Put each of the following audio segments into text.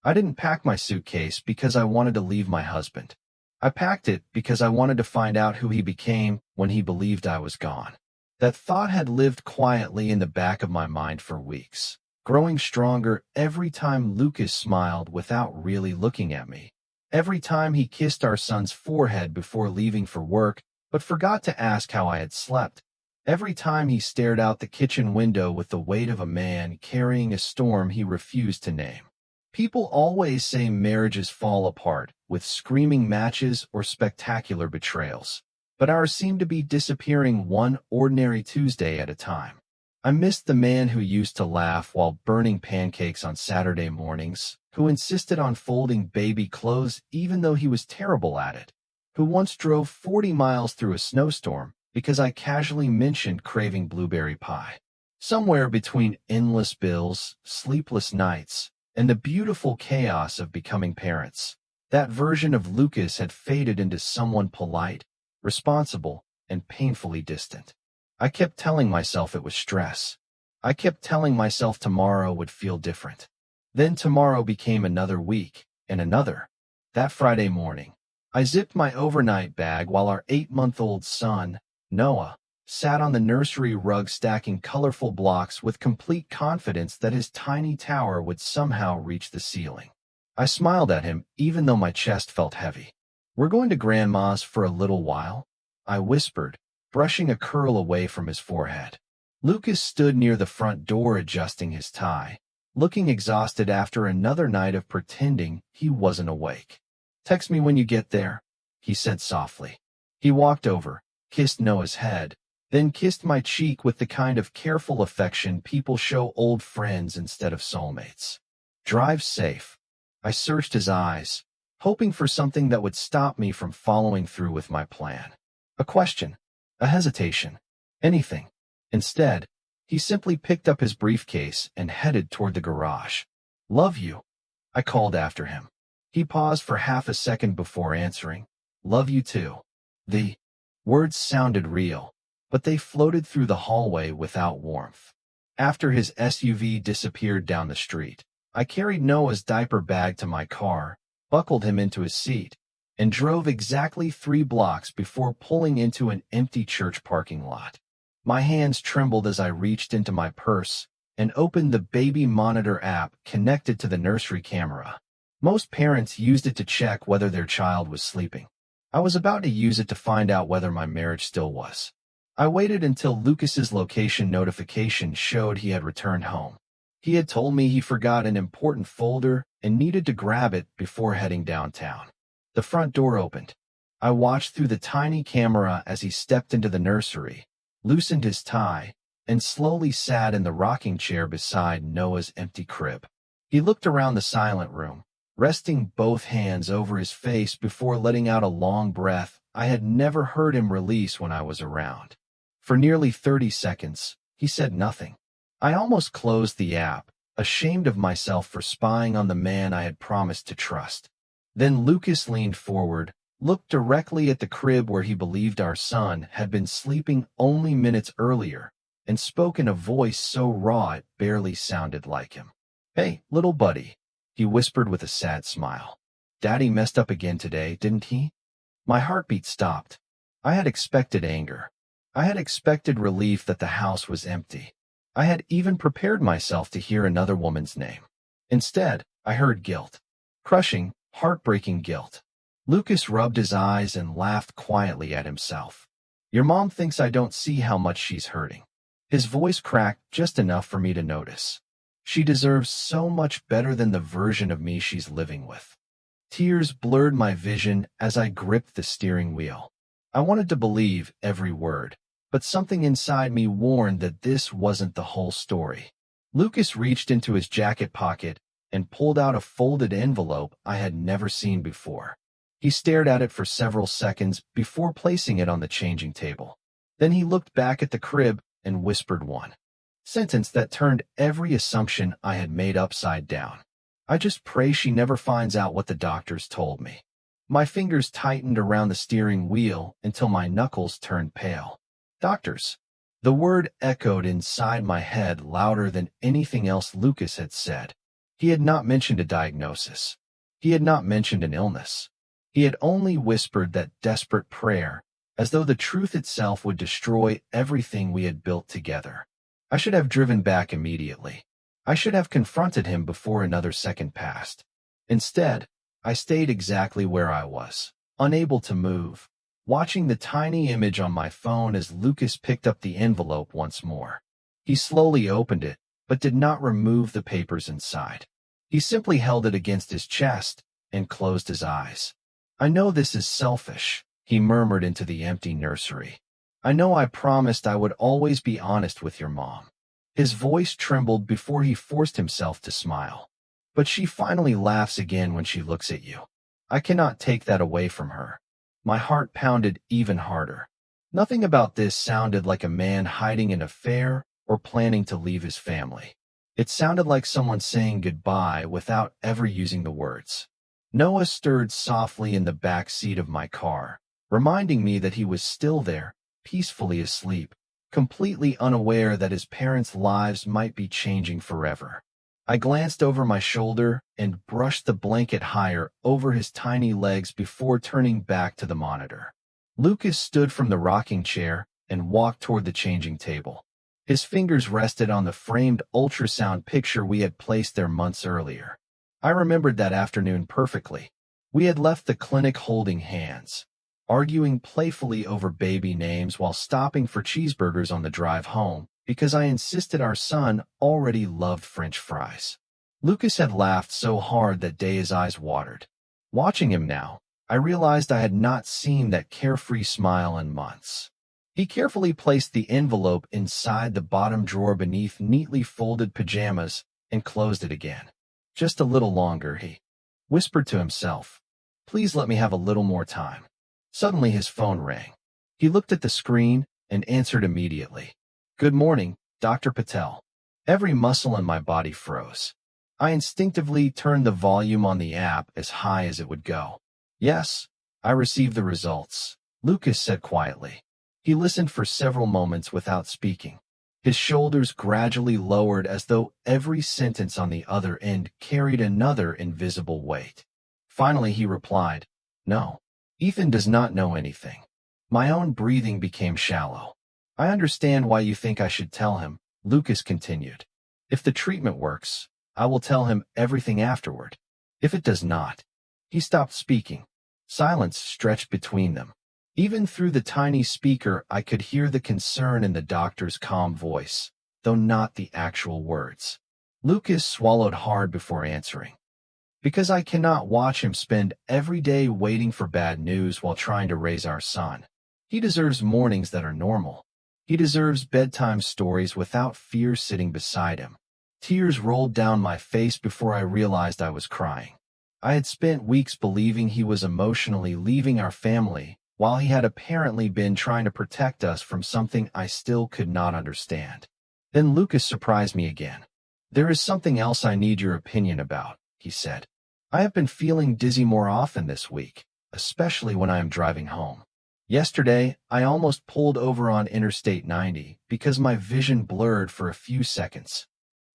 I didn't pack my suitcase because I wanted to leave my husband. I packed it because I wanted to find out who he became when he believed I was gone. That thought had lived quietly in the back of my mind for weeks, growing stronger every time Lucas smiled without really looking at me. Every time he kissed our son's forehead before leaving for work, but forgot to ask how I had slept. Every time he stared out the kitchen window with the weight of a man carrying a storm he refused to name. People always say marriages fall apart with screaming matches or spectacular betrayals, but ours seemed to be disappearing one ordinary Tuesday at a time. I missed the man who used to laugh while burning pancakes on Saturday mornings, who insisted on folding baby clothes even though he was terrible at it, who once drove 40 miles through a snowstorm because I casually mentioned craving blueberry pie. Somewhere between endless bills, sleepless nights, and the beautiful chaos of becoming parents, that version of Lucas had faded into someone polite, responsible, and painfully distant. I kept telling myself it was stress. I kept telling myself tomorrow would feel different. Then tomorrow became another week, and another. That Friday morning, I zipped my overnight bag while our 8-month-old son, Noah, sat on the nursery rug stacking colorful blocks with complete confidence that his tiny tower would somehow reach the ceiling. I smiled at him even though my chest felt heavy. "We're going to Grandma's for a little while," I whispered, brushing a curl away from his forehead. Lucas stood near the front door adjusting his tie, looking exhausted after another night of pretending he wasn't awake. "Text me when you get there," he said softly. He walked over, kissed Noah's head, then kissed my cheek with the kind of careful affection people show old friends instead of soulmates. "Drive safe." I searched his eyes, hoping for something that would stop me from following through with my plan. A question, a hesitation, anything. Instead, he simply picked up his briefcase and headed toward the garage. "Love you," I called after him. He paused for half a second before answering. "Love you too." The words sounded real, but they floated through the hallway without warmth. After his SUV disappeared down the street, I carried Noah's diaper bag to my car, buckled him into his seat, and drove exactly 3 blocks before pulling into an empty church parking lot. My hands trembled as I reached into my purse and opened the baby monitor app connected to the nursery camera. Most parents used it to check whether their child was sleeping. I was about to use it to find out whether my marriage still was. I waited until Lucas's location notification showed he had returned home. He had told me he forgot an important folder and needed to grab it before heading downtown. The front door opened. I watched through the tiny camera as he stepped into the nursery, loosened his tie, and slowly sat in the rocking chair beside Noah's empty crib. He looked around the silent room, resting both hands over his face before letting out a long breath I had never heard him release when I was around. For nearly 30 seconds, he said nothing. I almost closed the app, ashamed of myself for spying on the man I had promised to trust. Then Lucas leaned forward, looked directly at the crib where he believed our son had been sleeping only minutes earlier, and spoke in a voice so raw it barely sounded like him. "Hey, little buddy," he whispered with a sad smile. "Daddy messed up again today, didn't he?" My heartbeat stopped. I had expected anger. I had expected relief that the house was empty. I had even prepared myself to hear another woman's name. Instead, I heard guilt. Crushing, heartbreaking guilt. Lucas rubbed his eyes and laughed quietly at himself. "Your mom thinks I don't see how much she's hurting." His voice cracked just enough for me to notice. "She deserves so much better than the version of me she's living with." Tears blurred my vision as I gripped the steering wheel. I wanted to believe every word, but something inside me warned that this wasn't the whole story. Lucas reached into his jacket pocket and pulled out a folded envelope I had never seen before. He stared at it for several seconds before placing it on the changing table. Then he looked back at the crib and whispered one sentence that turned every assumption I had made upside down. "I just pray she never finds out what the doctors told me." My fingers tightened around the steering wheel until my knuckles turned pale. Doctors. The word echoed inside my head louder than anything else Lucas had said. He had not mentioned a diagnosis. He had not mentioned an illness. He had only whispered that desperate prayer, as though the truth itself would destroy everything we had built together. I should have driven back immediately. I should have confronted him before another second passed. Instead, I stayed exactly where I was, unable to move, watching the tiny image on my phone as Lucas picked up the envelope once more. He slowly opened it, but did not remove the papers inside. He simply held it against his chest and closed his eyes. "I know this is selfish," he murmured into the empty nursery. "I know I promised I would always be honest with your mom." His voice trembled before he forced himself to smile. "But she finally laughs again when she looks at you. I cannot take that away from her." My heart pounded even harder. Nothing about this sounded like a man hiding an affair or planning to leave his family. It sounded like someone saying goodbye without ever using the words. Noah stirred softly in the back seat of my car, reminding me that he was still there, peacefully asleep, completely unaware that his parents' lives might be changing forever. I glanced over my shoulder and brushed the blanket higher over his tiny legs before turning back to the monitor. Lucas stood from the rocking chair and walked toward the changing table. His fingers rested on the framed ultrasound picture we had placed there months earlier. I remembered that afternoon perfectly. We had left the clinic holding hands, arguing playfully over baby names while stopping for cheeseburgers on the drive home, because I insisted our son already loved French fries. Lucas had laughed so hard that Daya's eyes watered. Watching him now, I realized I had not seen that carefree smile in months. He carefully placed the envelope inside the bottom drawer beneath neatly folded pajamas and closed it again. "Just a little longer," he whispered to himself. "Please let me have a little more time." Suddenly his phone rang. He looked at the screen and answered immediately. "Good morning, Dr. Patel." Every muscle in my body froze. I instinctively turned the volume on the app as high as it would go. "Yes, I received the results," Lucas said quietly. He listened for several moments without speaking. His shoulders gradually lowered as though every sentence on the other end carried another invisible weight. Finally he replied, "No, Ethan does not know anything." My own breathing became shallow. "I understand why you think I should tell him," Lucas continued. "If the treatment works, I will tell him everything afterward. If it does not." He stopped speaking. Silence stretched between them. Even through the tiny speaker, I could hear the concern in the doctor's calm voice, though not the actual words. Lucas swallowed hard before answering. "Because I cannot watch him spend every day waiting for bad news while trying to raise our son. He deserves mornings that are normal. He deserves bedtime stories without fear sitting beside him." Tears rolled down my face before I realized I was crying. I had spent weeks believing he was emotionally leaving our family, while he had apparently been trying to protect us from something I still could not understand. Then Lucas surprised me again. "There is something else I need your opinion about," he said. "I have been feeling dizzy more often this week, especially when I am driving home. Yesterday, I almost pulled over on Interstate 90 because my vision blurred for a few seconds.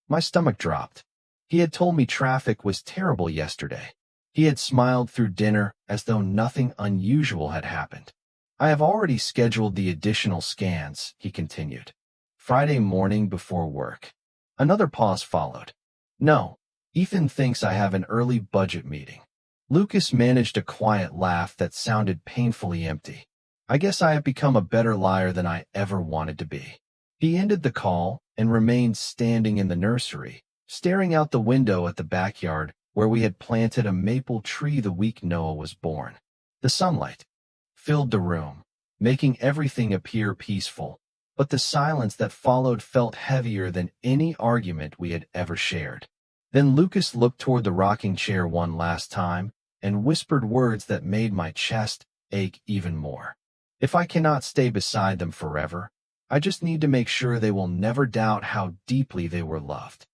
My stomach dropped." He had told me traffic was terrible yesterday. He had smiled through dinner as though nothing unusual had happened. "I have already scheduled the additional scans," he continued. "Friday morning before work." Another pause followed. "No, Ethan thinks I have an early budget meeting." Lucas managed a quiet laugh that sounded painfully empty. "I guess I have become a better liar than I ever wanted to be." He ended the call and remained standing in the nursery, staring out the window at the backyard where we had planted a maple tree the week Noah was born. The sunlight filled the room, making everything appear peaceful, but the silence that followed felt heavier than any argument we had ever shared. Then Lucas looked toward the rocking chair one last time and whispered words that made my chest ache even more. "If I cannot stay beside them forever, I just need to make sure they will never doubt how deeply they were loved."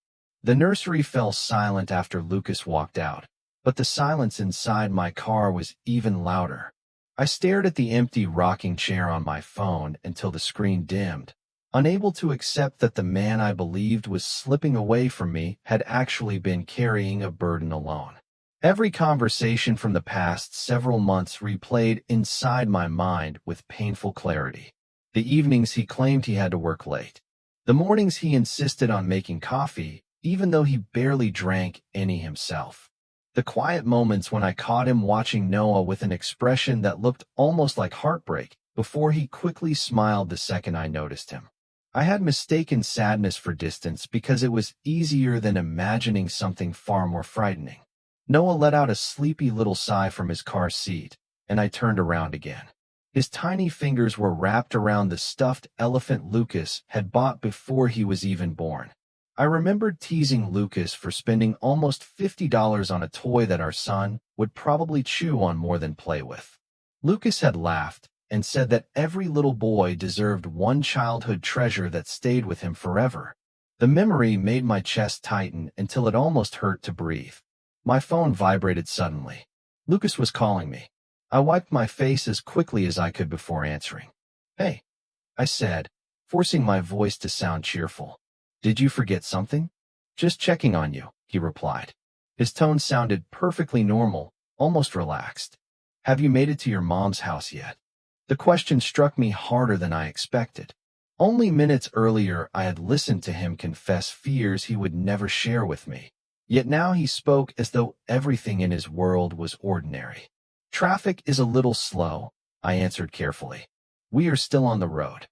The nursery fell silent after Lucas walked out, but the silence inside my car was even louder. I stared at the empty rocking chair on my phone until the screen dimmed, unable to accept that the man I believed was slipping away from me had actually been carrying a burden alone. Every conversation from the past several months replayed inside my mind with painful clarity. The evenings he claimed he had to work late. The mornings he insisted on making coffee, even though he barely drank any himself. The quiet moments when I caught him watching Noah with an expression that looked almost like heartbreak before he quickly smiled the second I noticed him. I had mistaken sadness for distance because it was easier than imagining something far more frightening. Noah let out a sleepy little sigh from his car seat, and I turned around again. His tiny fingers were wrapped around the stuffed elephant Lucas had bought before he was even born. I remembered teasing Lucas for spending almost $50 on a toy that our son would probably chew on more than play with. Lucas had laughed and said that every little boy deserved one childhood treasure that stayed with him forever. The memory made my chest tighten until it almost hurt to breathe. My phone vibrated suddenly. Lucas was calling me. I wiped my face as quickly as I could before answering. "Hey," I said, forcing my voice to sound cheerful. "Did you forget something?" "Just checking on you," he replied. His tone sounded perfectly normal, almost relaxed. "Have you made it to your mom's house yet?" The question struck me harder than I expected. Only minutes earlier I had listened to him confess fears he would never share with me. Yet now he spoke as though everything in his world was ordinary. "Traffic is a little slow," I answered carefully. "We are still on the road."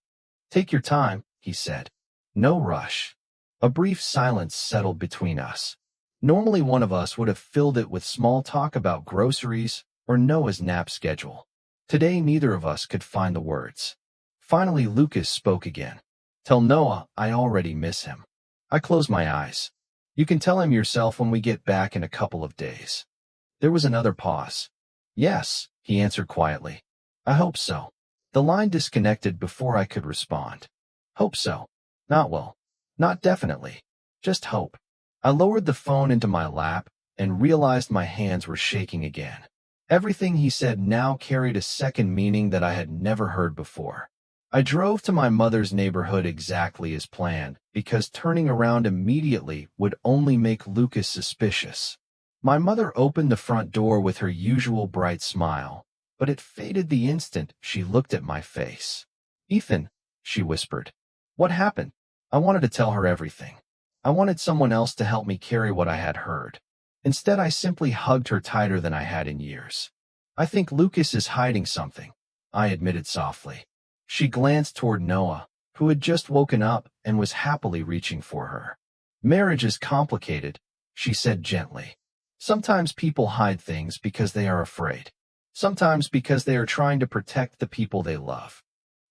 "Take your time," he said. "No rush." A brief silence settled between us. Normally one of us would have filled it with small talk about groceries or Noah's nap schedule. Today neither of us could find the words. Finally Lucas spoke again. "Tell Noah I already miss him." I closed my eyes. "You can tell him yourself when we get back in a couple of days." There was another pause. "Yes," he answered quietly. "I hope so." The line disconnected before I could respond. Hope so. Not well. Not definitely. Just hope. I lowered the phone into my lap and realized my hands were shaking again. Everything he said now carried a second meaning that I had never heard before. I drove to my mother's neighborhood exactly as planned, because turning around immediately would only make Lucas suspicious. My mother opened the front door with her usual bright smile, but it faded the instant she looked at my face. "Ethan," she whispered. "What happened?" I wanted to tell her everything. I wanted someone else to help me carry what I had heard. Instead, I simply hugged her tighter than I had in years. "I think Lucas is hiding something," I admitted softly. She glanced toward Noah, who had just woken up and was happily reaching for her. "Marriage is complicated," she said gently. "Sometimes people hide things because they are afraid. Sometimes because they are trying to protect the people they love."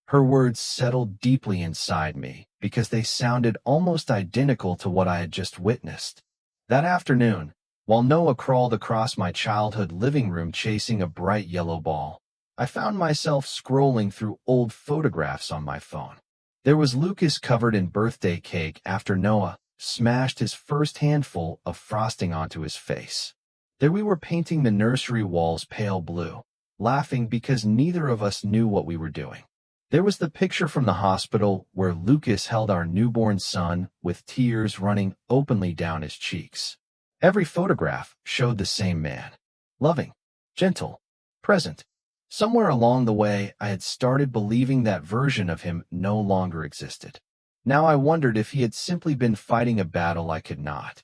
Her words settled deeply inside me because they sounded almost identical to what I had just witnessed. That afternoon, while Noah crawled across my childhood living room chasing a bright yellow ball, I found myself scrolling through old photographs on my phone. There was Lucas covered in birthday cake after Noah smashed his first handful of frosting onto his face. There we were painting the nursery walls pale blue, laughing because neither of us knew what we were doing. There was the picture from the hospital where Lucas held our newborn son with tears running openly down his cheeks. Every photograph showed the same man. Loving, gentle, present. Somewhere along the way, I had started believing that version of him no longer existed. Now I wondered if he had simply been fighting a battle I could not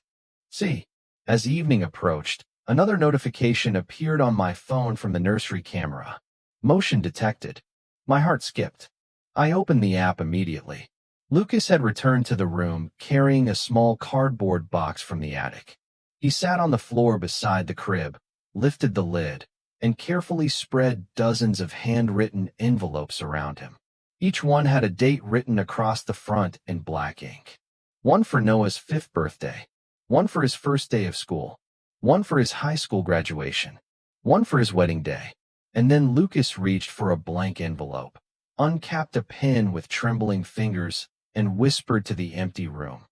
see. As evening approached, another notification appeared on my phone from the nursery camera. Motion detected. My heart skipped. I opened the app immediately. Lucas had returned to the room, carrying a small cardboard box from the attic. He sat on the floor beside the crib, lifted the lid, and carefully spread dozens of handwritten envelopes around him. Each one had a date written across the front in black ink. One for Noah's 5th birthday, one for his first day of school, one for his high school graduation, one for his wedding day. And then Lucas reached for a blank envelope, uncapped a pen with trembling fingers, and whispered to the empty room,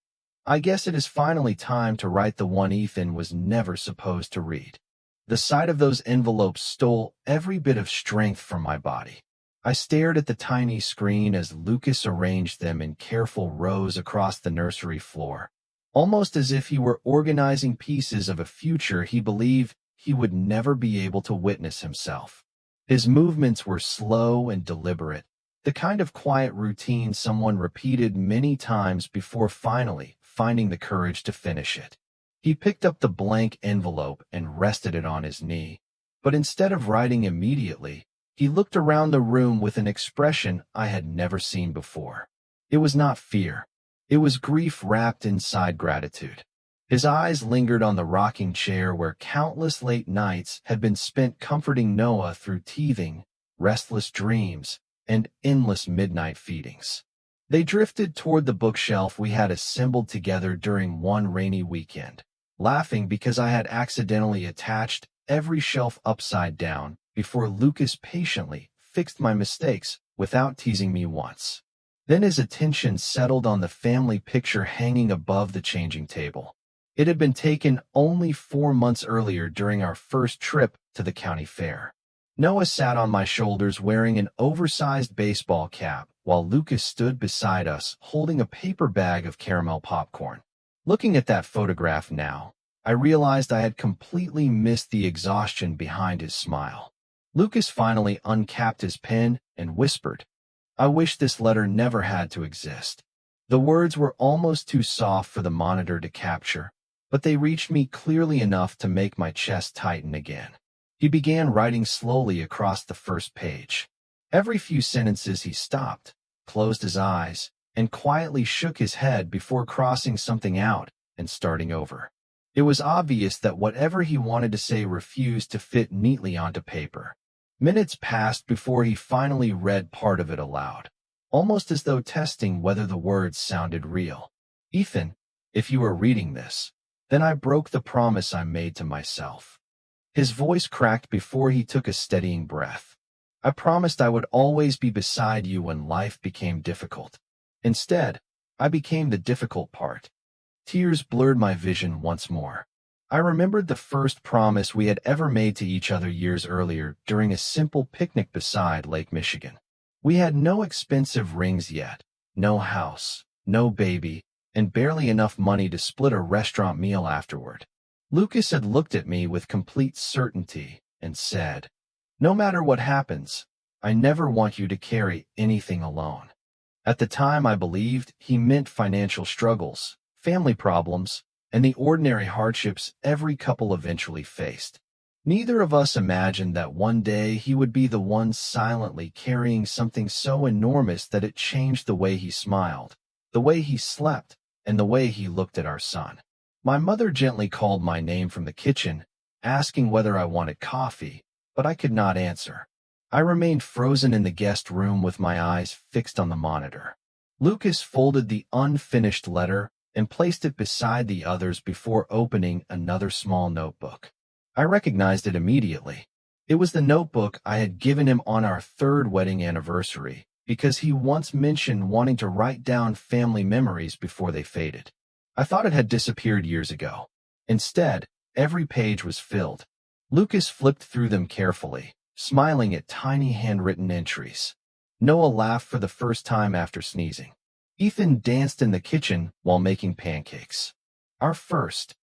"I guess it is finally time to write the one Ethan was never supposed to read." The sight of those envelopes stole every bit of strength from my body. I stared at the tiny screen as Lucas arranged them in careful rows across the nursery floor, almost as if he were organizing pieces of a future he believed he would never be able to witness himself. His movements were slow and deliberate, the kind of quiet routine someone repeated many times before finally finding the courage to finish it. He picked up the blank envelope and rested it on his knee, but instead of writing immediately, he looked around the room with an expression I had never seen before. It was not fear. It was grief wrapped inside gratitude. His eyes lingered on the rocking chair where countless late nights had been spent comforting Noah through teething, restless dreams, and endless midnight feedings. They drifted toward the bookshelf we had assembled together during one rainy weekend, laughing because I had accidentally attached every shelf upside down before Lucas patiently fixed my mistakes without teasing me once. Then his attention settled on the family picture hanging above the changing table. It had been taken only 4 months earlier during our first trip to the county fair. Noah sat on my shoulders wearing an oversized baseball cap, while Lucas stood beside us holding a paper bag of caramel popcorn. Looking at that photograph now, I realized I had completely missed the exhaustion behind his smile. Lucas finally uncapped his pen and whispered, "I wish this letter never had to exist." The words were almost too soft for the monitor to capture, but they reached me clearly enough to make my chest tighten again. He began writing slowly across the first page. Every few sentences he stopped, closed his eyes, and quietly shook his head before crossing something out and starting over. It was obvious that whatever he wanted to say refused to fit neatly onto paper. Minutes passed before he finally read part of it aloud, almost as though testing whether the words sounded real. "Ethan, if you are reading this, then I broke the promise I made to myself." His voice cracked before he took a steadying breath. "I promised I would always be beside you when life became difficult. Instead, I became the difficult part." Tears blurred my vision once more. I remembered the first promise we had ever made to each other years earlier during a simple picnic beside Lake Michigan. We had no expensive rings yet, no house, no baby, and barely enough money to split a restaurant meal afterward. Lucas had looked at me with complete certainty and said, "No matter what happens, I never want you to carry anything alone." At the time, I believed he meant financial struggles, family problems, and the ordinary hardships every couple eventually faced. Neither of us imagined that one day he would be the one silently carrying something so enormous that it changed the way he smiled, the way he slept, and the way he looked at our son. My mother gently called my name from the kitchen, asking whether I wanted coffee, but I could not answer. I remained frozen in the guest room with my eyes fixed on the monitor. Lucas folded the unfinished letter and placed it beside the others before opening another small notebook. I recognized it immediately. It was the notebook I had given him on our 3rd wedding anniversary, because he once mentioned wanting to write down family memories before they faded. I thought it had disappeared years ago. Instead, every page was filled. Lucas flipped through them carefully, smiling at tiny handwritten entries. Noah laughed for the first time after sneezing. Ethan danced in the kitchen while making pancakes. Our first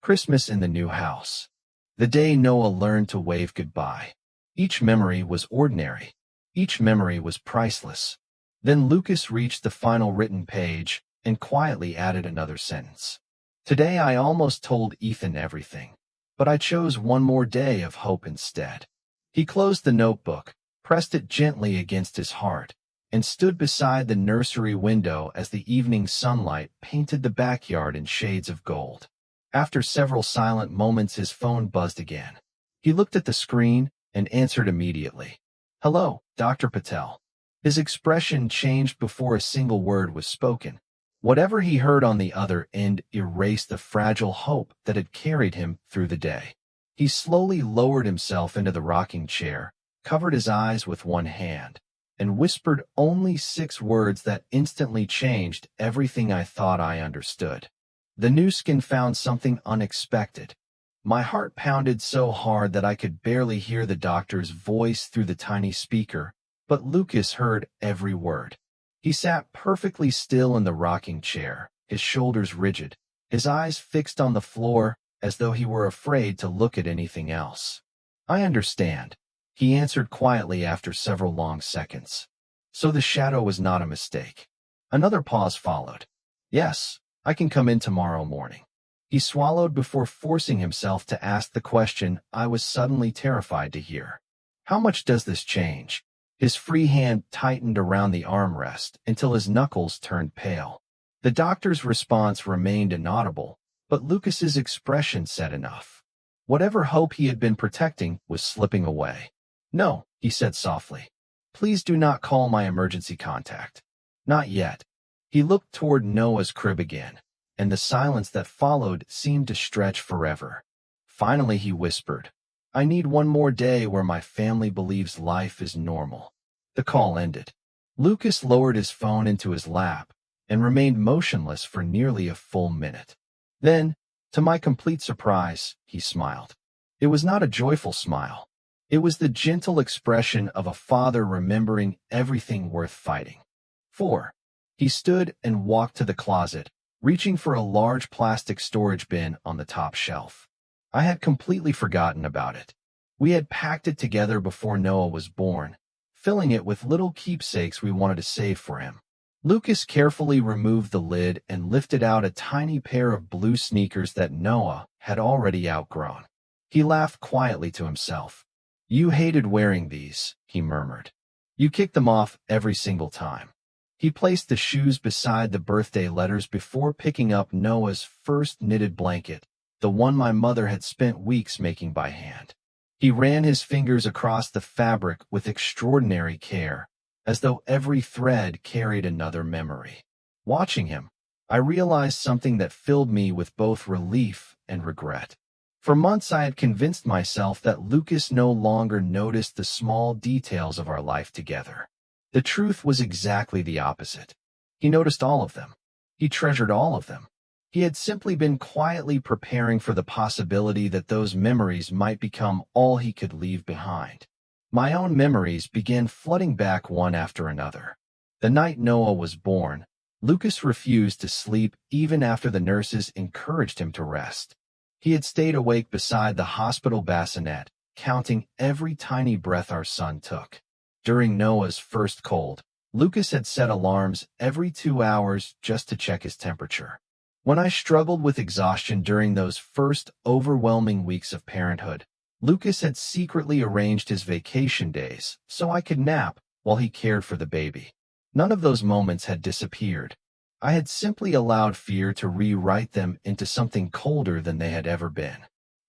Christmas in the new house. The day Noah learned to wave goodbye. Each memory was ordinary. Each memory was priceless. Then Lucas reached the final written page and quietly added another sentence. "Today I almost told Ethan everything, but I chose one more day of hope instead." He closed the notebook, pressed it gently against his heart, and stood beside the nursery window as the evening sunlight painted the backyard in shades of gold. After several silent moments, his phone buzzed again. He looked at the screen and answered immediately. "Hello, Dr. Patel." His expression changed before a single word was spoken. Whatever he heard on the other end erased the fragile hope that had carried him through the day. He slowly lowered himself into the rocking chair, covered his eyes with one hand, and whispered only 6 words that instantly changed everything I thought I understood. The new skin found something unexpected. My heart pounded so hard that I could barely hear the doctor's voice through the tiny speaker, but Lucas heard every word. He sat perfectly still in the rocking chair, his shoulders rigid, his eyes fixed on the floor as though he were afraid to look at anything else. "I understand," he answered quietly after several long seconds. So the shadow was not a mistake. Another pause followed. "Yes, I can come in tomorrow morning." He swallowed before forcing himself to ask the question I was suddenly terrified to hear. "How much does this change?" His free hand tightened around the armrest until his knuckles turned pale. The doctor's response remained inaudible, but Lucas's expression said enough. Whatever hope he had been protecting was slipping away. "No," he said softly. "Please do not call my emergency contact. Not yet." He looked toward Noah's crib again, and the silence that followed seemed to stretch forever. Finally he whispered, "I need one more day where my family believes life is normal." The call ended. Lucas lowered his phone into his lap and remained motionless for nearly a full minute. Then, to my complete surprise, he smiled. It was not a joyful smile. It was the gentle expression of a father remembering everything worth fighting. 4. He stood and walked to the closet, reaching for a large plastic storage bin on the top shelf. I had completely forgotten about it. We had packed it together before Noah was born, filling it with little keepsakes we wanted to save for him. Lucas carefully removed the lid and lifted out a tiny pair of blue sneakers that Noah had already outgrown. He laughed quietly to himself. "You hated wearing these," he murmured. "You kicked them off every single time." He placed the shoes beside the birthday letters before picking up Noah's first knitted blanket, the one my mother had spent weeks making by hand. He ran his fingers across the fabric with extraordinary care, as though every thread carried another memory. Watching him, I realized something that filled me with both relief and regret. For months I had convinced myself that Lucas no longer noticed the small details of our life together. The truth was exactly the opposite. He noticed all of them. He treasured all of them. He had simply been quietly preparing for the possibility that those memories might become all he could leave behind. My own memories began flooding back one after another. The night Noah was born, Lucas refused to sleep even after the nurses encouraged him to rest. He had stayed awake beside the hospital bassinet, counting every tiny breath our son took. During Noah's first cold, Lucas had set alarms every 2 hours just to check his temperature. When I struggled with exhaustion during those first overwhelming weeks of parenthood, Lucas had secretly arranged his vacation days so I could nap while he cared for the baby. None of those moments had disappeared. I had simply allowed fear to rewrite them into something colder than they had ever been.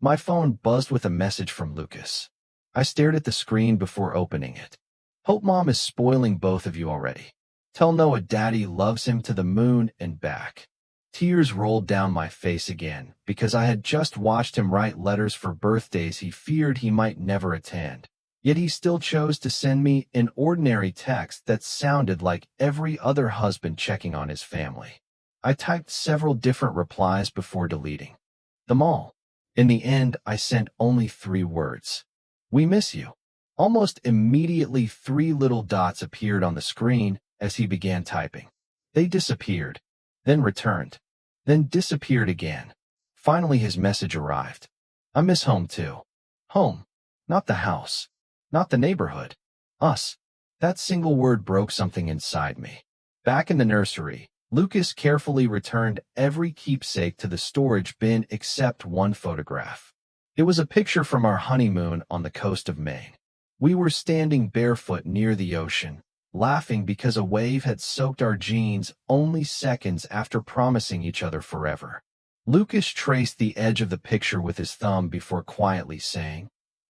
My phone buzzed with a message from Lucas. I stared at the screen before opening it. "Hope Mom is spoiling both of you already. Tell Noah Daddy loves him to the moon and back." Tears rolled down my face again because I had just watched him write letters for birthdays he feared he might never attend. Yet he still chose to send me an ordinary text that sounded like every other husband checking on his family. I typed several different replies before deleting them all. In the end, I sent only 3 words. "We miss you." Almost immediately, 3 little dots appeared on the screen as he began typing. They disappeared, then returned, then disappeared again. Finally, his message arrived. "I miss home too." Home. Not the house. Not the neighborhood. Us. That single word broke something inside me. Back in the nursery, Lucas carefully returned every keepsake to the storage bin except one photograph. It was a picture from our honeymoon on the coast of Maine. We were standing barefoot near the ocean, laughing because a wave had soaked our jeans only seconds after promising each other forever. Lucas traced the edge of the picture with his thumb before quietly saying,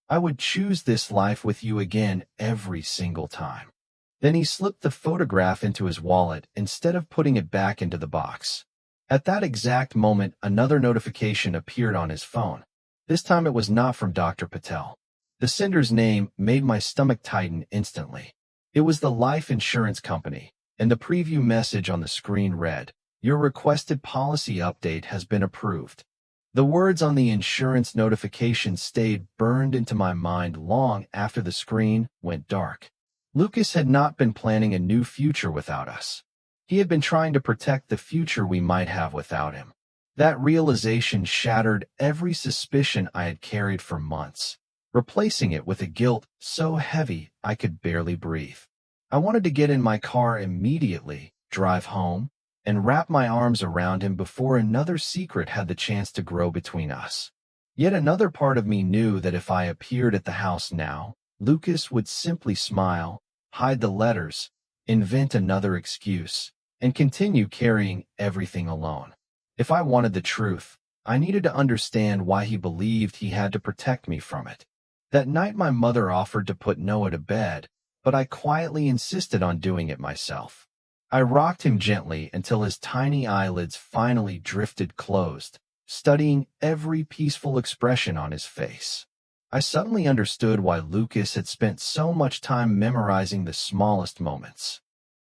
"I would choose this life with you again every single time." Then he slipped the photograph into his wallet instead of putting it back into the box. At that exact moment, another notification appeared on his phone. This time it was not from Dr. Patel. The sender's name made my stomach tighten instantly. It was the life insurance company, and the preview message on the screen read, "Your requested policy update has been approved." The words on the insurance notification stayed burned into my mind long after the screen went dark. Lucas had not been planning a new future without us. He had been trying to protect the future we might have without him. That realization shattered every suspicion I had carried for months, replacing it with a guilt so heavy I could barely breathe. I wanted to get in my car immediately, drive home, and wrap my arms around him before another secret had the chance to grow between us. Yet another part of me knew that if I appeared at the house now, Lucas would simply smile, hide the letters, invent another excuse, and continue carrying everything alone. If I wanted the truth, I needed to understand why he believed he had to protect me from it. That night my mother offered to put Noah to bed, but I quietly insisted on doing it myself. I rocked him gently until his tiny eyelids finally drifted closed, studying every peaceful expression on his face. I suddenly understood why Lucas had spent so much time memorizing the smallest moments.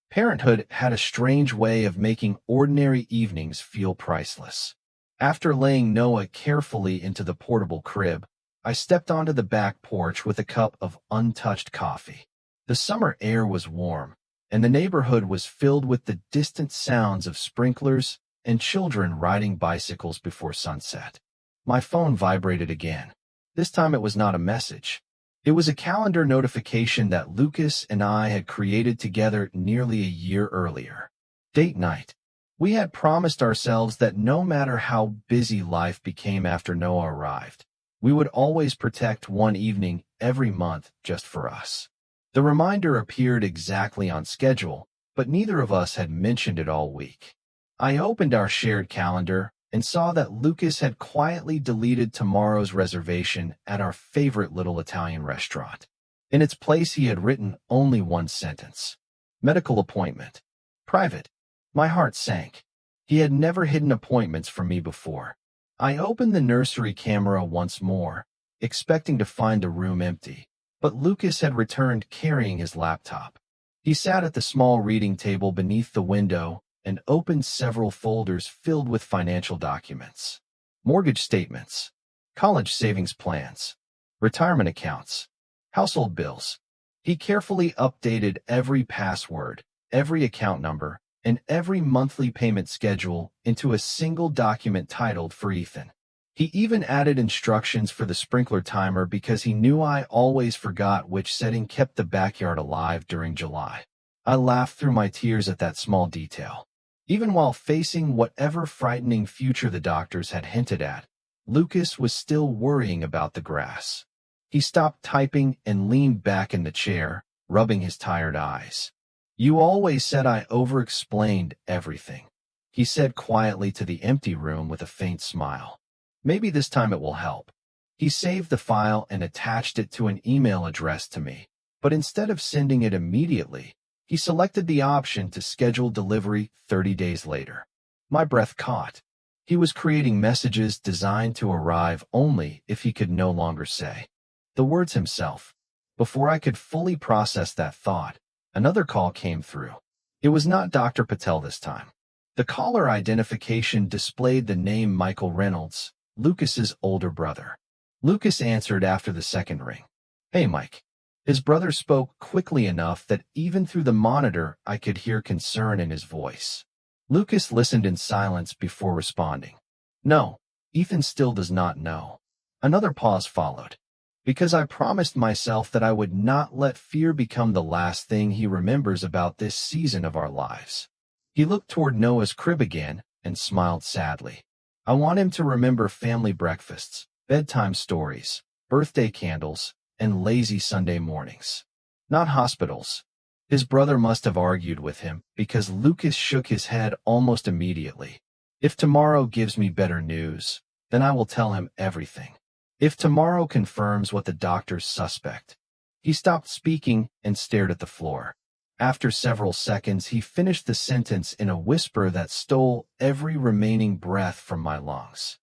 Parenthood had a strange way of making ordinary evenings feel priceless. After laying Noah carefully into the portable crib, I stepped onto the back porch with a cup of untouched coffee. The summer air was warm, and the neighborhood was filled with the distant sounds of sprinklers and children riding bicycles before sunset. My phone vibrated again. This time it was not a message. It was a calendar notification that Lucas and I had created together nearly a year earlier. Date night. We had promised ourselves that no matter how busy life became after Noah arrived, we would always protect one evening every month just for us. The reminder appeared exactly on schedule, but neither of us had mentioned it all week. I opened our shared calendar and saw that Lucas had quietly deleted tomorrow's reservation at our favorite little Italian restaurant. In its place, he had written only one sentence: medical appointment. Private. My heart sank. He had never hidden appointments from me before. I opened the nursery camera once more, expecting to find the room empty, but Lucas had returned carrying his laptop. He sat at the small reading table beneath the window and opened several folders filled with financial documents. Mortgage statements, college savings plans, retirement accounts, household bills. He carefully updated every password, every account number, and every monthly payment schedule into a single document titled "For Ethan." He even added instructions for the sprinkler timer because he knew I always forgot which setting kept the backyard alive during July. I laughed through my tears at that small detail. Even while facing whatever frightening future the doctors had hinted at, Lucas was still worrying about the grass. He stopped typing and leaned back in the chair, rubbing his tired eyes. "You always said I over-explained everything," he said quietly to the empty room with a faint smile. "Maybe this time it will help." He saved the file and attached it to an email address to me, but instead of sending it immediately, he selected the option to schedule delivery 30 days later. My breath caught. He was creating messages designed to arrive only if he could no longer say the words himself. Before I could fully process that thought, another call came through. It was not Dr. Patel this time. The caller identification displayed the name Michael Reynolds, Lucas's older brother. Lucas answered after the second ring. "Hey, Mike." His brother spoke quickly enough that even through the monitor I could hear concern in his voice. Lucas listened in silence before responding. "No, Ethan still does not know." Another pause followed. "Because I promised myself that I would not let fear become the last thing he remembers about this season of our lives." He looked toward Noah's crib again and smiled sadly. "I want him to remember family breakfasts, bedtime stories, birthday candles, and lazy Sunday mornings. Not hospitals." His brother must have argued with him because Lucas shook his head almost immediately. "If tomorrow gives me better news, then I will tell him everything. If tomorrow confirms what the doctors suspect." He stopped speaking and stared at the floor. After several seconds, he finished the sentence in a whisper that stole every remaining breath from my lungs.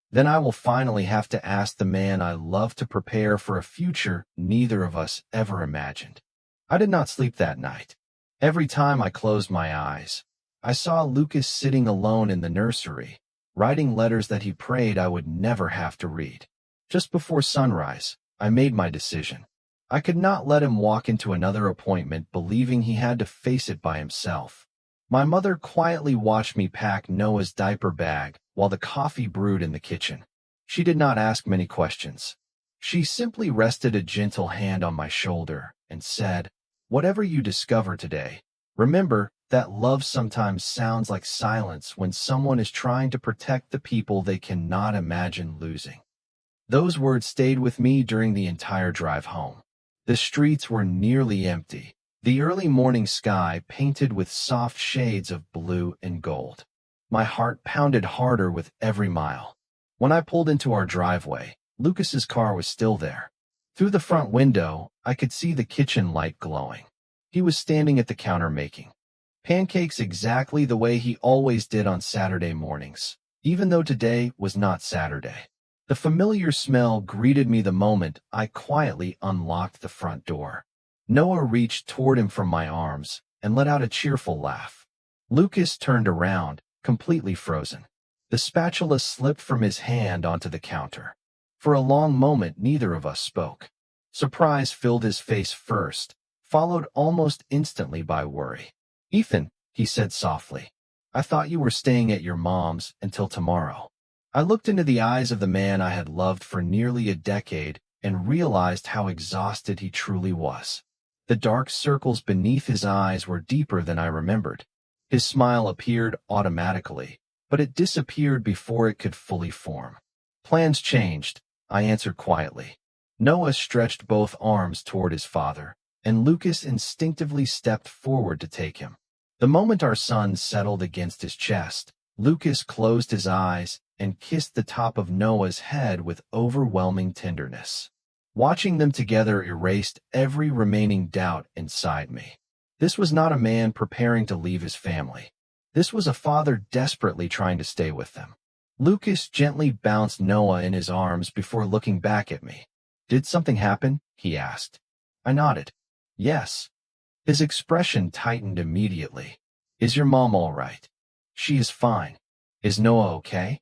"Then I will finally have to ask the man I love to prepare for a future neither of us ever imagined." I did not sleep that night. Every time I closed my eyes, I saw Lucas sitting alone in the nursery, writing letters that he prayed I would never have to read. Just before sunrise, I made my decision. I could not let him walk into another appointment believing he had to face it by himself. My mother quietly watched me pack Noah's diaper bag while the coffee brewed in the kitchen. She did not ask many questions. She simply rested a gentle hand on my shoulder and said, "Whatever you discover today, remember that love sometimes sounds like silence when someone is trying to protect the people they cannot imagine losing." Those words stayed with me during the entire drive home. The streets were nearly empty, the early morning sky painted with soft shades of blue and gold. My heart pounded harder with every mile. When I pulled into our driveway, Lucas's car was still there. Through the front window, I could see the kitchen light glowing. He was standing at the counter making pancakes exactly the way he always did on Saturday mornings, even though today was not Saturday. The familiar smell greeted me the moment I quietly unlocked the front door. Noah reached toward him from my arms and let out a cheerful laugh. Lucas turned around, completely frozen. The spatula slipped from his hand onto the counter. For a long moment, neither of us spoke. Surprise filled his face first, followed almost instantly by worry. "Ethan," he said softly, "I thought you were staying at your mom's until tomorrow." I looked into the eyes of the man I had loved for nearly a decade and realized how exhausted he truly was. The dark circles beneath his eyes were deeper than I remembered. His smile appeared automatically, but it disappeared before it could fully form. "Plans changed," I answered quietly. Noah stretched both arms toward his father, and Lucas instinctively stepped forward to take him. The moment our son settled against his chest, Lucas closed his eyes and kissed the top of Noah's head with overwhelming tenderness. Watching them together erased every remaining doubt inside me. This was not a man preparing to leave his family. This was a father desperately trying to stay with them. Lucas gently bounced Noah in his arms before looking back at me. "Did something happen?" he asked. I nodded. "Yes." His expression tightened immediately. "Is your mom all right?" "She is fine." "Is Noah okay?"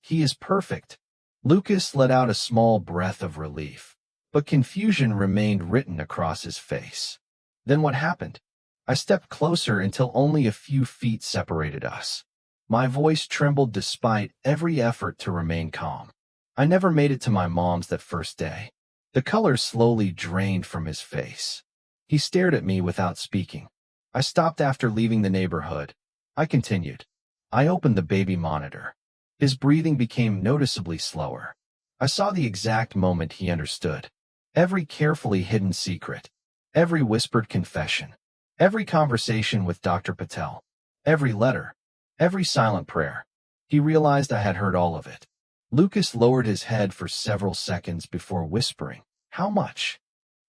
"He is perfect." Lucas let out a small breath of relief, but confusion remained written across his face. "Then what happened?" I stepped closer until only a few feet separated us. My voice trembled despite every effort to remain calm. "I never made it to my mom's that first day." The color slowly drained from his face. He stared at me without speaking. "I stopped after leaving the neighborhood." I continued. "I opened the baby monitor." His breathing became noticeably slower. I saw the exact moment he understood. Every carefully hidden secret, every whispered confession, every conversation with Dr. Patel, every letter, every silent prayer. He realized I had heard all of it. Lucas lowered his head for several seconds before whispering, "How much?"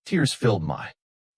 Tears filled my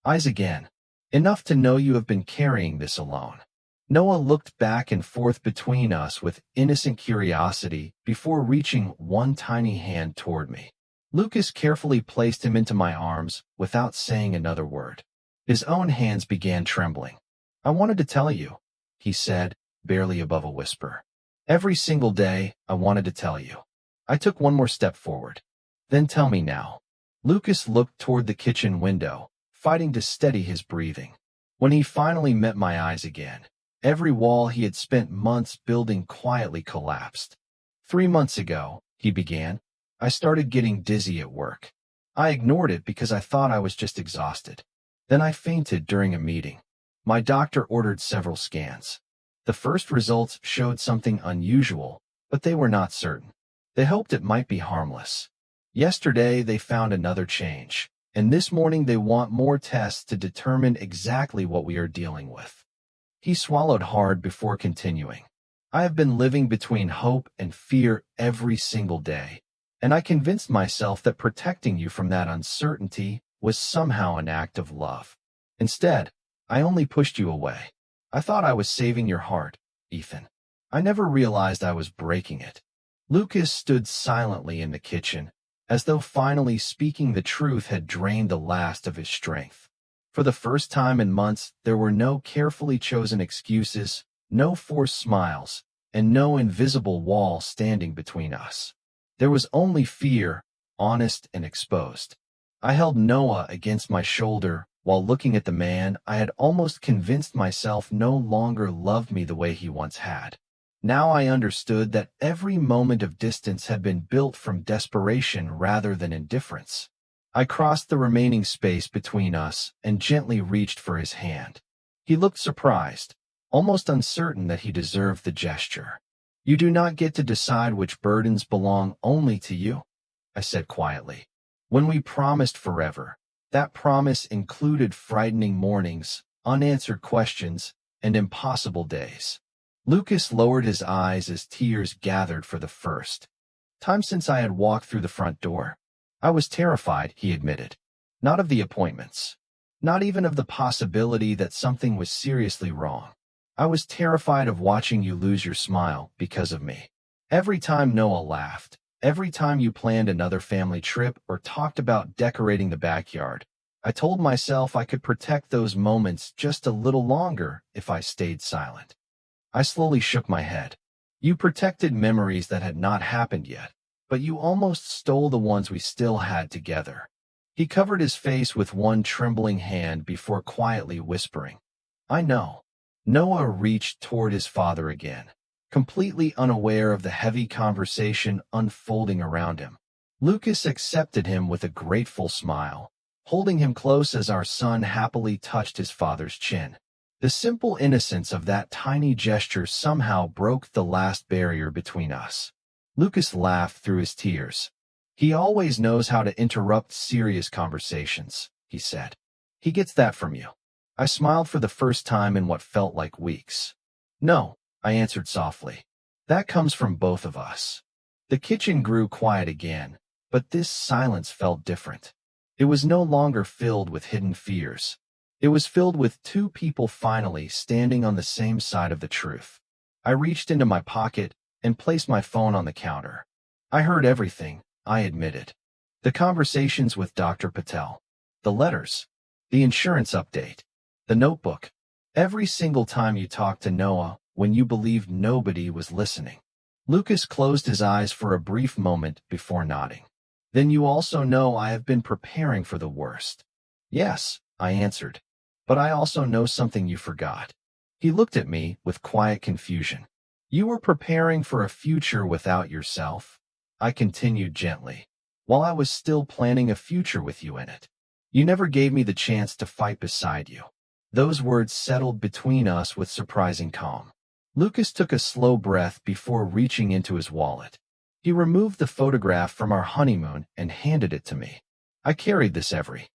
eyes again. "Enough to know you have been carrying this alone." Noah looked back and forth between us with innocent curiosity before reaching one tiny hand toward me. Lucas carefully placed him into my arms without saying another word. His own hands began trembling. "I wanted to tell you," he said, barely above a whisper. "Every single day, I wanted to tell you." I took one more step forward. "Then tell me now." Lucas looked toward the kitchen window, fighting to steady his breathing. When he finally met my eyes again, every wall he had spent months building quietly collapsed. 3 months ago, he began, I started getting dizzy at work. I ignored it because I thought I was just exhausted. Then I fainted during a meeting. My doctor ordered several scans. The first results showed something unusual, but they were not certain. They hoped it might be harmless. Yesterday, they found another change, and this morning they want more tests to determine exactly what we are dealing with. He swallowed hard before continuing. "I have been living between hope and fear every single day, and I convinced myself that protecting you from that uncertainty was somehow an act of love. Instead, I only pushed you away. I thought I was saving your heart, Ethan. I never realized I was breaking it." Lucas stood silently in the kitchen, as though finally speaking the truth had drained the last of his strength. For the first time in months, there were no carefully chosen excuses, no forced smiles, and no invisible wall standing between us. There was only fear, honest and exposed. I held Noah against my shoulder while looking at the man I had almost convinced myself no longer loved me the way he once had. Now I understood that every moment of distance had been built from desperation rather than indifference. I crossed the remaining space between us and gently reached for his hand. He looked surprised, almost uncertain that he deserved the gesture. "You do not get to decide which burdens belong only to you," I said quietly. "When we promised forever, that promise included frightening mornings, unanswered questions, and impossible days." Lucas lowered his eyes as tears gathered for the first time since I had walked through the front door. "I was terrified," he admitted. "Not of the appointments. Not even of the possibility that something was seriously wrong. I was terrified of watching you lose your smile because of me. Every time Noah laughed, every time you planned another family trip or talked about decorating the backyard, I told myself I could protect those moments just a little longer if I stayed silent." I slowly shook my head. "You protected memories that had not happened yet, but you almost stole the ones we still had together." He covered his face with one trembling hand before quietly whispering, "I know." Noah reached toward his father again, completely unaware of the heavy conversation unfolding around him. Lucas accepted him with a grateful smile, holding him close as our son happily touched his father's chin. The simple innocence of that tiny gesture somehow broke the last barrier between us. Lucas laughed through his tears. "He always knows how to interrupt serious conversations," he said. "He gets that from you." I smiled for the first time in what felt like weeks. "No," I answered softly. "That comes from both of us." The kitchen grew quiet again, but this silence felt different. It was no longer filled with hidden fears. It was filled with two people finally standing on the same side of the truth. I reached into my pocket and placed my phone on the counter. "I heard everything," I admitted. "The conversations with Dr. Patel, the letters, the insurance update, the notebook. Every single time you talked to Noah when you believed nobody was listening." Lucas closed his eyes for a brief moment before nodding. "Then you also know I have been preparing for the worst." "Yes," I answered. "But I also know something you forgot." He looked at me with quiet confusion. "You were preparing for a future without yourself," I continued gently, "while I was still planning a future with you in it. You never gave me the chance to fight beside you." Those words settled between us with surprising calm. Lucas took a slow breath before reaching into his wallet. He removed the photograph from our honeymoon and handed it to me. I carried this every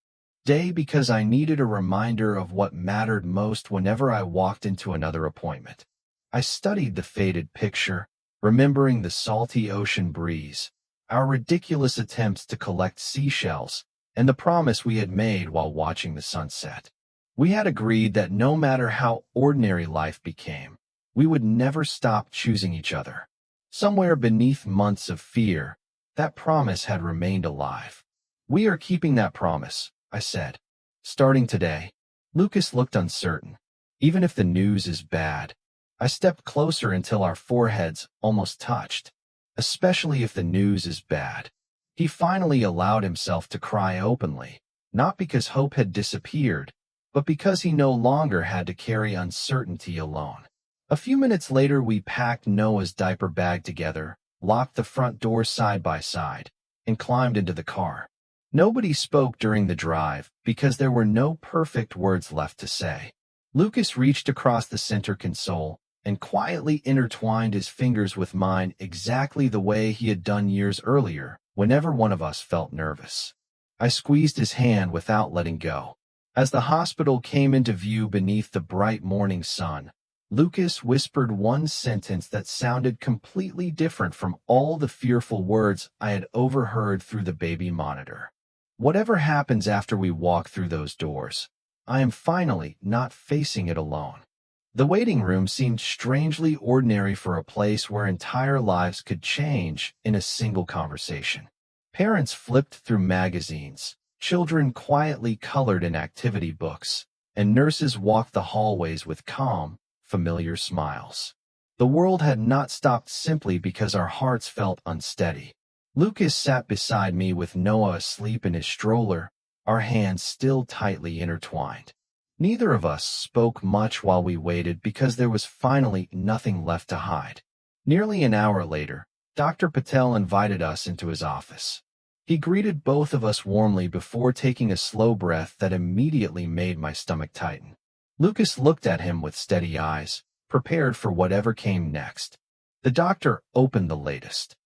day because I needed a reminder of what mattered most whenever I walked into another appointment. I studied the faded picture, remembering the salty ocean breeze, our ridiculous attempts to collect seashells, and the promise we had made while watching the sunset. We had agreed that no matter how ordinary life became, we would never stop choosing each other. Somewhere beneath months of fear, that promise had remained alive. "We are keeping that promise," I said. "Starting today." Lucas looked uncertain. "Even if the news is bad." I stepped closer until our foreheads almost touched. "Especially if the news is bad." He finally allowed himself to cry openly, not because hope had disappeared, but because he no longer had to carry uncertainty alone. A few minutes later, we packed Noah's diaper bag together, locked the front door side by side, and climbed into the car. Nobody spoke during the drive because there were no perfect words left to say. Lucas reached across the center console and quietly intertwined his fingers with mine exactly the way he had done years earlier whenever one of us felt nervous. I squeezed his hand without letting go. As the hospital came into view beneath the bright morning sun, Lucas whispered one sentence that sounded completely different from all the fearful words I had overheard through the baby monitor. "Whatever happens after we walk through those doors, I am finally not facing it alone." The waiting room seemed strangely ordinary for a place where entire lives could change in a single conversation. Parents flipped through magazines, children quietly colored in activity books, and nurses walked the hallways with calm, familiar smiles. The world had not stopped simply because our hearts felt unsteady. Lucas sat beside me with Noah asleep in his stroller, our hands still tightly intertwined. Neither of us spoke much while we waited because there was finally nothing left to hide. Nearly an hour later, Dr. Patel invited us into his office. He greeted both of us warmly before taking a slow breath that immediately made my stomach tighten. Lucas looked at him with steady eyes, prepared for whatever came next. The doctor opened the latest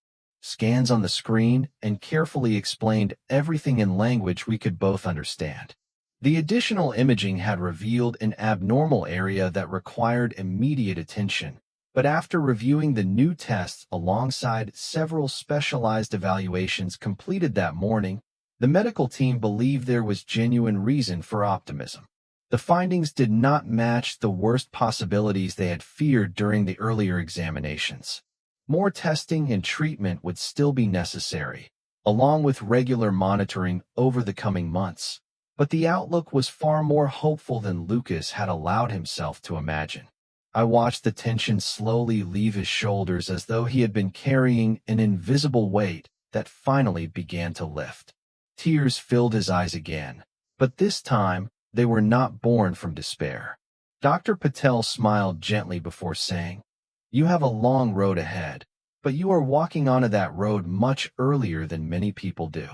scans on the screen and carefully explained everything in language we could both understand. The additional imaging had revealed an abnormal area that required immediate attention, but after reviewing the new tests alongside several specialized evaluations completed that morning, the medical team believed there was genuine reason for optimism. The findings did not match the worst possibilities they had feared during the earlier examinations. More testing and treatment would still be necessary, along with regular monitoring over the coming months. But the outlook was far more hopeful than Lucas had allowed himself to imagine. I watched the tension slowly leave his shoulders as though he had been carrying an invisible weight that finally began to lift. Tears filled his eyes again, but this time they were not born from despair. Dr. Patel smiled gently before saying, "You have a long road ahead, but you are walking onto that road much earlier than many people do.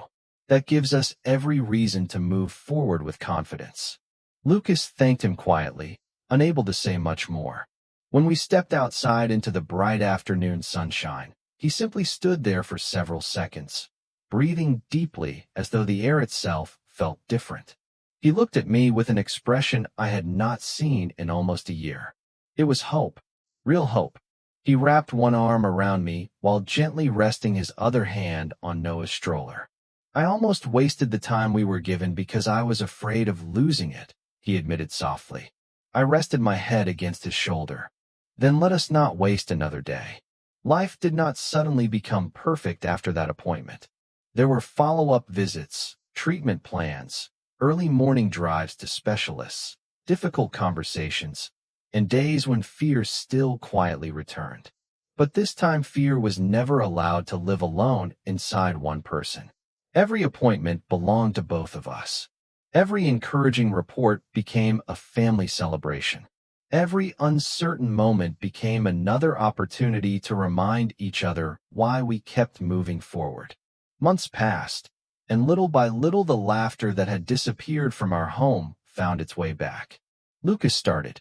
That gives us every reason to move forward with confidence." Lucas thanked him quietly, unable to say much more. When we stepped outside into the bright afternoon sunshine, he simply stood there for several seconds, breathing deeply as though the air itself felt different. He looked at me with an expression I had not seen in almost a year. It was hope, real hope. He wrapped one arm around me while gently resting his other hand on Noah's stroller. "I almost wasted the time we were given because I was afraid of losing it," he admitted softly. I rested my head against his shoulder. "Then let us not waste another day." Life did not suddenly become perfect after that appointment. There were follow-up visits, treatment plans, early morning drives to specialists, difficult conversations, and days when fear still quietly returned. But this time fear was never allowed to live alone inside one person. Every appointment belonged to both of us. Every encouraging report became a family celebration. Every uncertain moment became another opportunity to remind each other why we kept moving forward. Months passed, and little by little the laughter that had disappeared from our home found its way back. Lucas started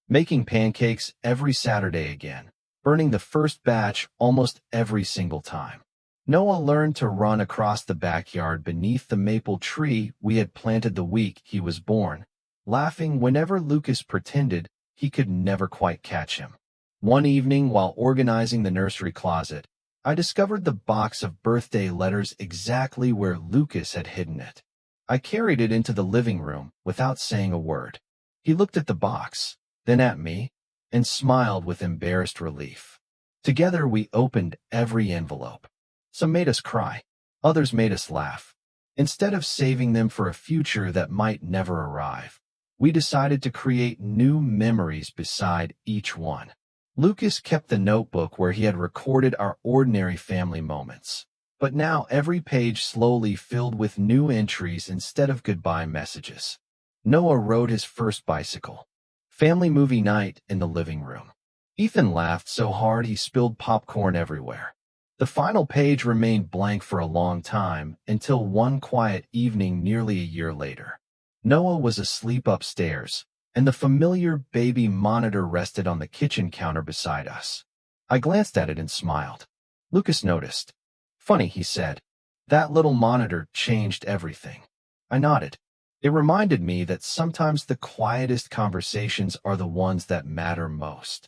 making pancakes every Saturday again, burning the first batch almost every single time. Noah learned to run across the backyard beneath the maple tree we had planted the week he was born, laughing whenever Lucas pretended he could never quite catch him. One evening, while organizing the nursery closet, I discovered the box of birthday letters exactly where Lucas had hidden it. I carried it into the living room without saying a word. He looked at the box, then at me, and smiled with embarrassed relief. Together we opened every envelope. Some made us cry, others made us laugh. Instead of saving them for a future that might never arrive, we decided to create new memories beside each one. Lucas kept the notebook where he had recorded our ordinary family moments, but now every page slowly filled with new entries instead of goodbye messages. Noah rode his first bicycle. Family movie night in the living room. Ethan laughed so hard he spilled popcorn everywhere. The final page remained blank for a long time until one quiet evening nearly a year later. Noah was asleep upstairs, and the familiar baby monitor rested on the kitchen counter beside us. I glanced at it and smiled. Lucas noticed. "Funny," he said. "That little monitor changed everything." I nodded. It reminded me that sometimes the quietest conversations are the ones that matter most.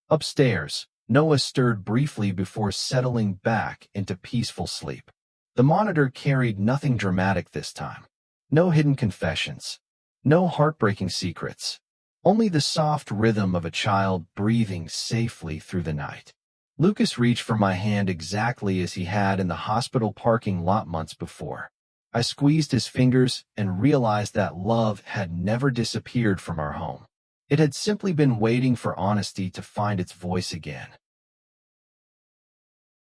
Upstairs, Noah stirred briefly before settling back into peaceful sleep. The monitor carried nothing dramatic this time. No hidden confessions. No heartbreaking secrets. Only the soft rhythm of a child breathing safely through the night. Lucas reached for my hand exactly as he had in the hospital parking lot months before. I squeezed his fingers and realized that love had never disappeared from our home. It had simply been waiting for honesty to find its voice again.